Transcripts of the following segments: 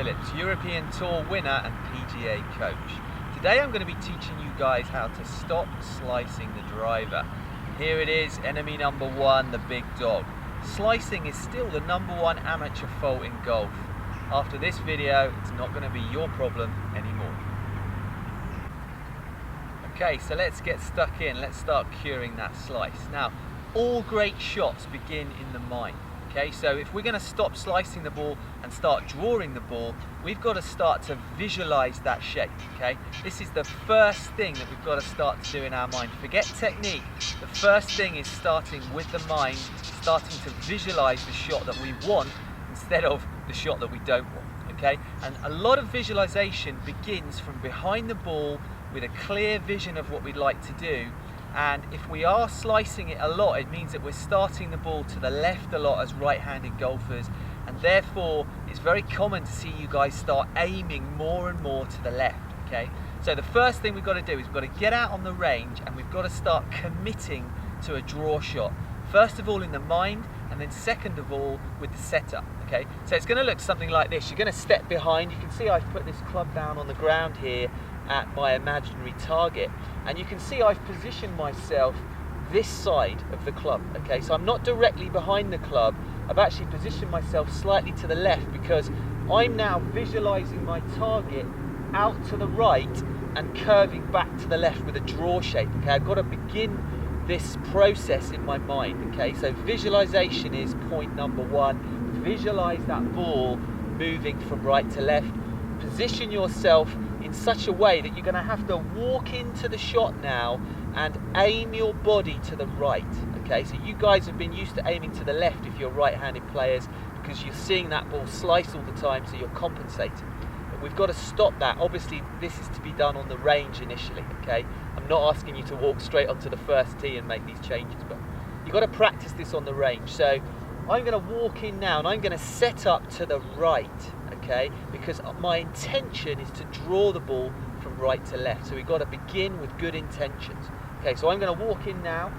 Phillips, European Tour winner and PGA coach. Today I'm going to be teaching you guys how to stop slicing the driver. Here it is, enemy number one, the big dog. Slicing is still the #1 amateur fault in golf. After this video, it's not going to be your problem anymore. Okay, so let's get stuck in. Let's start curing that slice. Now, all great shots begin in the mind. Okay, so if we're going to stop slicing the ball and start drawing the ball, we've got to start to visualize that shape. Okay, this is the first thing that we've got to start to do in our mind. Forget technique. The first thing is starting with the mind, starting to visualize the shot that we want instead of the shot that we don't want. Okay, and a lot of visualization begins from behind the ball with a clear vision of what we'd like to do. And if we are slicing it a lot, it means that we're starting the ball to the left a lot as right-handed golfers, and therefore it's very common to see you guys start aiming more and more to the left. Okay, so the first thing we've got to do is we've got to get out on the range and we've got to start committing to a draw shot. First of all in the mind, and then second of all with the setup. Okay, so it's going to look something like this. You're going to step behind. You can see I've put this club down on the ground here at my imaginary target, and you can see I've positioned myself this side of the club. Okay, so I'm not directly behind the club. I've actually positioned myself slightly to the left because I'm now visualizing my target out to the right and curving back to the left with a draw shape. Okay, I've got to begin this process in my mind. Okay, so visualization is point #1. Visualize that ball moving from right to left. Position yourself in such a way that you're going to have to walk into the shot now and aim your body to the right. Okay, so you guys have been used to aiming to the left if you're right-handed players because you're seeing that ball slice all the time, so you're compensating. But we've got to stop that. Obviously this is to be done on the range initially. Okay, I'm not asking you to walk straight onto the first tee and make these changes, but you've got to practice this on the range. So I'm going to walk in now and I'm going to set up to the right. Okay, because my intention is to draw the ball from right to left. So we've got to begin with good intentions. Okay, so I'm going to walk in now.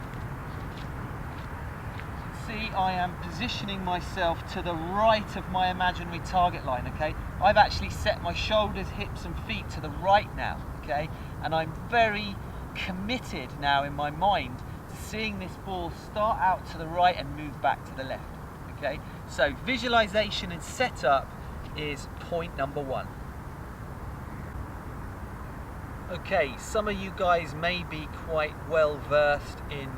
See, I am positioning myself to the right of my imaginary target line. Okay, I've actually set my shoulders, hips and feet to the right now. Okay, and I'm very committed now in my mind to seeing this ball start out to the right and move back to the left. Okay, so visualization and setup is point #1. Okay, some of you guys may be quite well versed in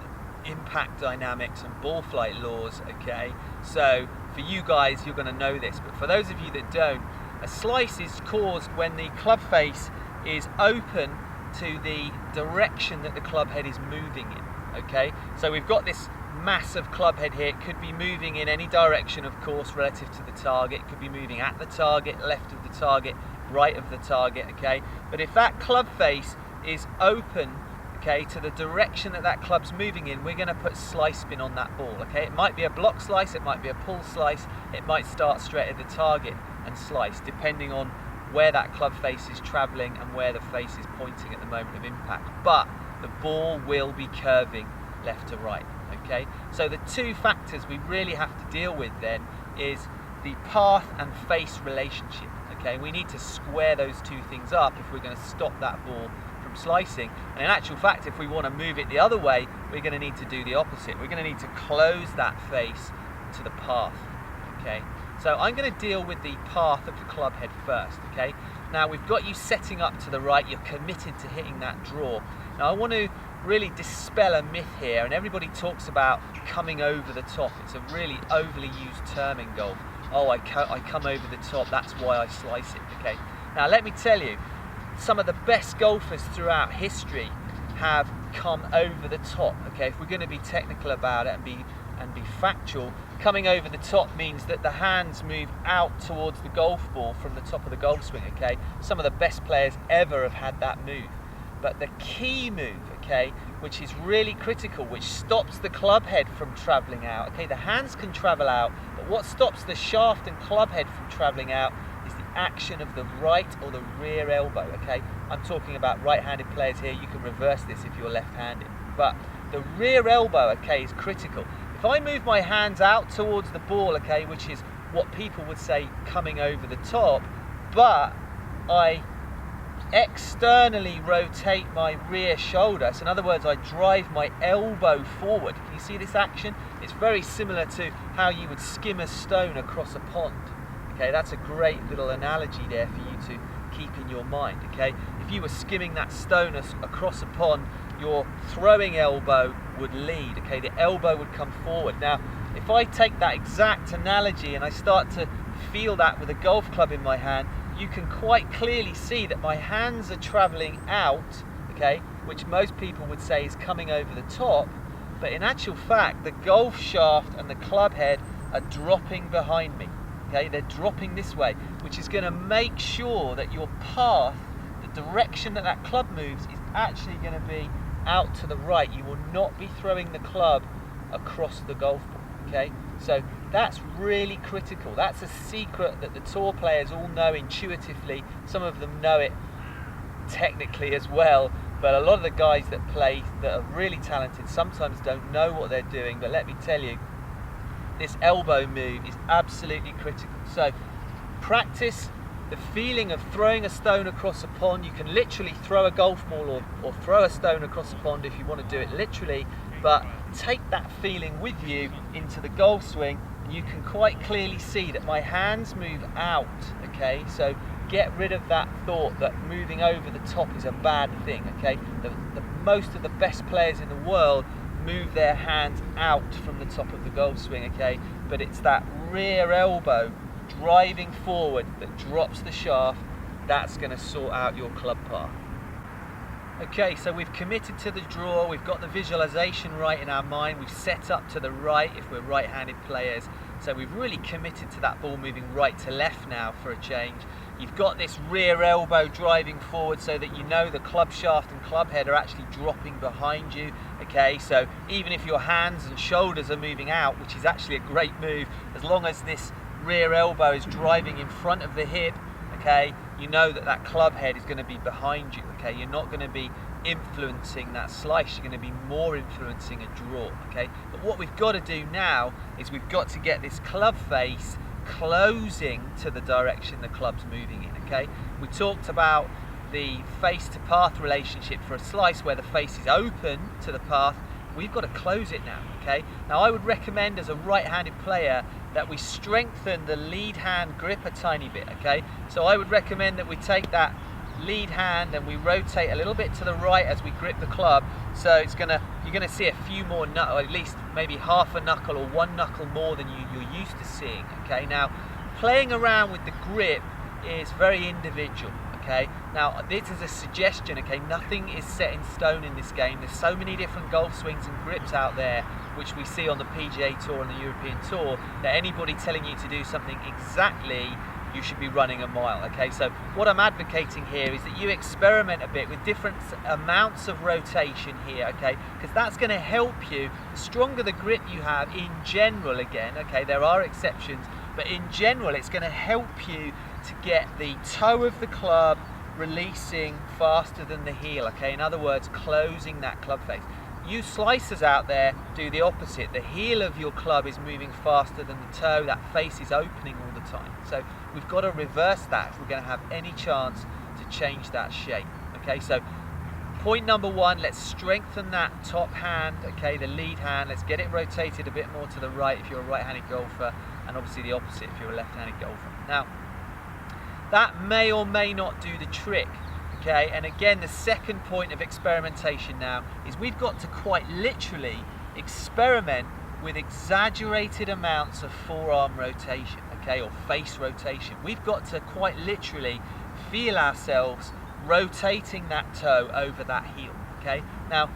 impact dynamics and ball flight laws. Okay, so for you guys you're going to know this, but for those of you that don't, a slice is caused when the club face is open to the direction that the club head is moving in. Okay, so we've got this massive club head here. It could be moving in any direction, of course, relative to the target. It could be moving at the target, left of the target, right of the target. Okay, but if that club face is open, okay, to the direction that that club's moving in, we're going to put slice spin on that ball. Okay, it might be a block slice, it might be a pull slice, it might start straight at the target and slice, depending on where that club face is traveling and where the face is pointing at the moment of impact. But the ball will be curving left to right. Okay, so the two factors we really have to deal with then is the path and face relationship. Okay, we need to square those two things up if we're going to stop that ball from slicing. And in actual fact, if we want to move it the other way, we're going to need to do the opposite. We're going to need to close that face to the path. Okay, so I'm going to deal with the path of the club head first. Okay, now we've got you setting up to the right. You're committed to hitting that draw. Now I want to really dispel a myth here, and everybody talks about coming over the top. It's a really overly used term in golf. Oh, I come over the top, that's why I slice it. Okay, now let me tell you, some of the best golfers throughout history have come over the top. Okay, if we're going to be technical about it and be factual, coming over the top means that the hands move out towards the golf ball from the top of the golf swing. Okay, some of the best players ever have had that move. But the key move, okay, which is really critical, which stops the club head from traveling out. Okay, the hands can travel out, but what stops the shaft and club head from traveling out is the action of the right or the rear elbow. Okay, I'm talking about right-handed players here. You can reverse this if you're left-handed, but the rear elbow, okay, is critical. If I move my hands out towards the ball, okay, which is what people would say coming over the top, but I externally rotate my rear shoulder. So in other words, I drive my elbow forward. Can you see this action? It's very similar to how you would skim a stone across a pond. Okay, that's a great little analogy there for you to keep in your mind. Okay, if you were skimming that stone across a pond, your throwing elbow would lead. Okay, the elbow would come forward. Now, if I take that exact analogy and I start to feel that with a golf club in my hand, you can quite clearly see that my hands are traveling out, okay, which most people would say is coming over the top, but in actual fact, the golf shaft and the club head are dropping behind me. Okay, they're dropping this way, which is going to make sure that your path, the direction that club moves, is actually going to be out to the right. You will not be throwing the club across the golf ball. Okay, so that's really critical. That's a secret that the tour players all know intuitively. Some of them know it technically as well, but a lot of the guys that play that are really talented sometimes don't know what they're doing. But let me tell you, this elbow move is absolutely critical. So practice the feeling of throwing a stone across a pond. You can literally throw a golf ball or throw a stone across a pond if you want to do it literally, but take that feeling with you into the golf swing, and you can quite clearly see that my hands move out. Okay, so get rid of that thought that moving over the top is a bad thing. Okay, the most of the best players in the world move their hands out from the top of the golf swing. Okay, but it's that rear elbow driving forward that drops the shaft. That's going to sort out your club path. Okay, so we've committed to the draw, we've got the visualization right in our mind, we've set up to the right if we're right-handed players, so we've really committed to that ball moving right to left now for a change. You've got this rear elbow driving forward so that you know the club shaft and club head are actually dropping behind you. Okay, so even if your hands and shoulders are moving out, which is actually a great move, as long as this rear elbow is driving in front of the hip, okay, you know that club head is going to be behind you. Okay, you're not going to be influencing that slice, you're going to be more influencing a draw. Okay, but what we've got to do now is we've got to get this club face closing to the direction the club's moving in. Okay, we talked about the face to path relationship for a slice where the face is open to the path. We've got to close it now. Okay, now I would recommend as a right-handed player that we strengthen the lead hand grip a tiny bit. Okay, so I would recommend that we take that lead hand and we rotate a little bit to the right as we grip the club, so you're gonna see a few more or at least maybe half a knuckle or one knuckle more than you're used to seeing. Okay, now playing around with the grip is very individual. Okay, now this is a suggestion. Okay, nothing is set in stone in this game. There's so many different golf swings and grips out there which we see on the PGA Tour and the European Tour, that anybody telling you to do something exactly, you should be running a mile. Okay, so what I'm advocating here is that you experiment a bit with different amounts of rotation here. Okay, because that's going to help you. The stronger the grip you have in general, again, okay, there are exceptions, but in general it's going to help you to get the toe of the club releasing faster than the heel. Okay, in other words, closing that club face. You slicers out there do the opposite. The heel of your club is moving faster than the toe. That face is opening all the time. So we've got to reverse that if we're going to have any chance to change that shape. Okay, so point number one, let's strengthen that top hand, okay, the lead hand. Let's get it rotated a bit more to the right if you're a right-handed golfer, and obviously the opposite if you're a left-handed golfer. Now, that may or may not do the trick. Okay, and again, the second point of experimentation now is we've got to quite literally experiment with exaggerated amounts of forearm rotation, okay, or face rotation. We've got to quite literally feel ourselves rotating that toe over that heel. Okay, now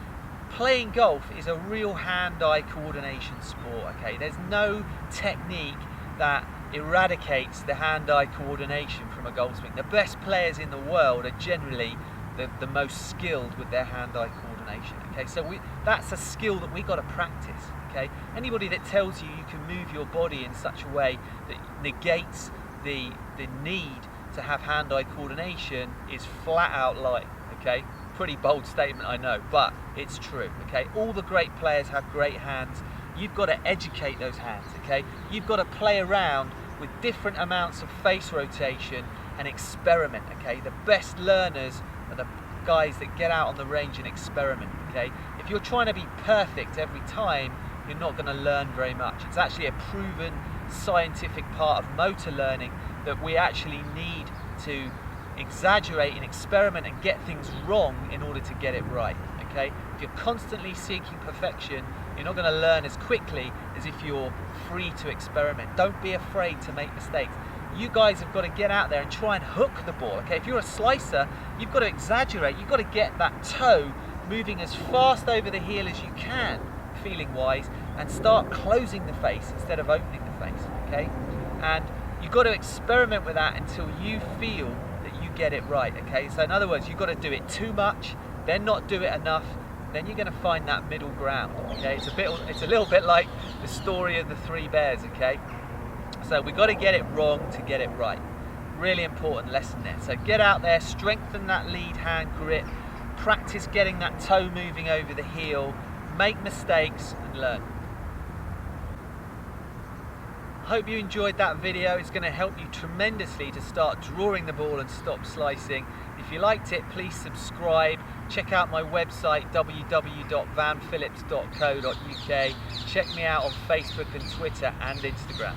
playing golf is a real hand-eye coordination sport. Okay, there's no technique that eradicates the hand-eye coordination from a golf swing. The best players in the world are generally the most skilled with their hand-eye coordination. Okay, so that's a skill that we got to practice. Okay, anybody that tells you you can move your body in such a way that negates the need to have hand-eye coordination is flat out lying. Okay, pretty bold statement, I know, but it's true. Okay, all the great players have great hands. You've got to educate those hands. Okay, you've got to play around with different amounts of face rotation and experiment, okay? The best learners are the guys that get out on the range and experiment, okay? If you're trying to be perfect every time, you're not going to learn very much. It's actually a proven scientific part of motor learning that we actually need to exaggerate and experiment and get things wrong in order to get it right, okay? If you're constantly seeking perfection, you're not going to learn as quickly as if you're free to experiment. Don't be afraid to make mistakes. You guys have got to get out there and try and hook the ball, okay? If you're a slicer, you've got to exaggerate. You've got to get that toe moving as fast over the heel as you can, feeling wise, and start closing the face instead of opening the face, okay? And you've got to experiment with that until you feel that you get it right, okay? So in other words, you've got to do it too much, then not do it enough, then you're going to find that middle ground, okay? It's a little bit like the story of the three bears, okay? So we've got to get it wrong to get it right. Really important lesson there. So get out there, strengthen that lead hand grip, practice getting that toe moving over the heel, make mistakes and learn. I hope you enjoyed that video. It's going to help you tremendously to start drawing the ball and stop slicing. If you liked it, please subscribe. Check out my website www.vanphillips.co.uk. Check me out on Facebook and Twitter and Instagram.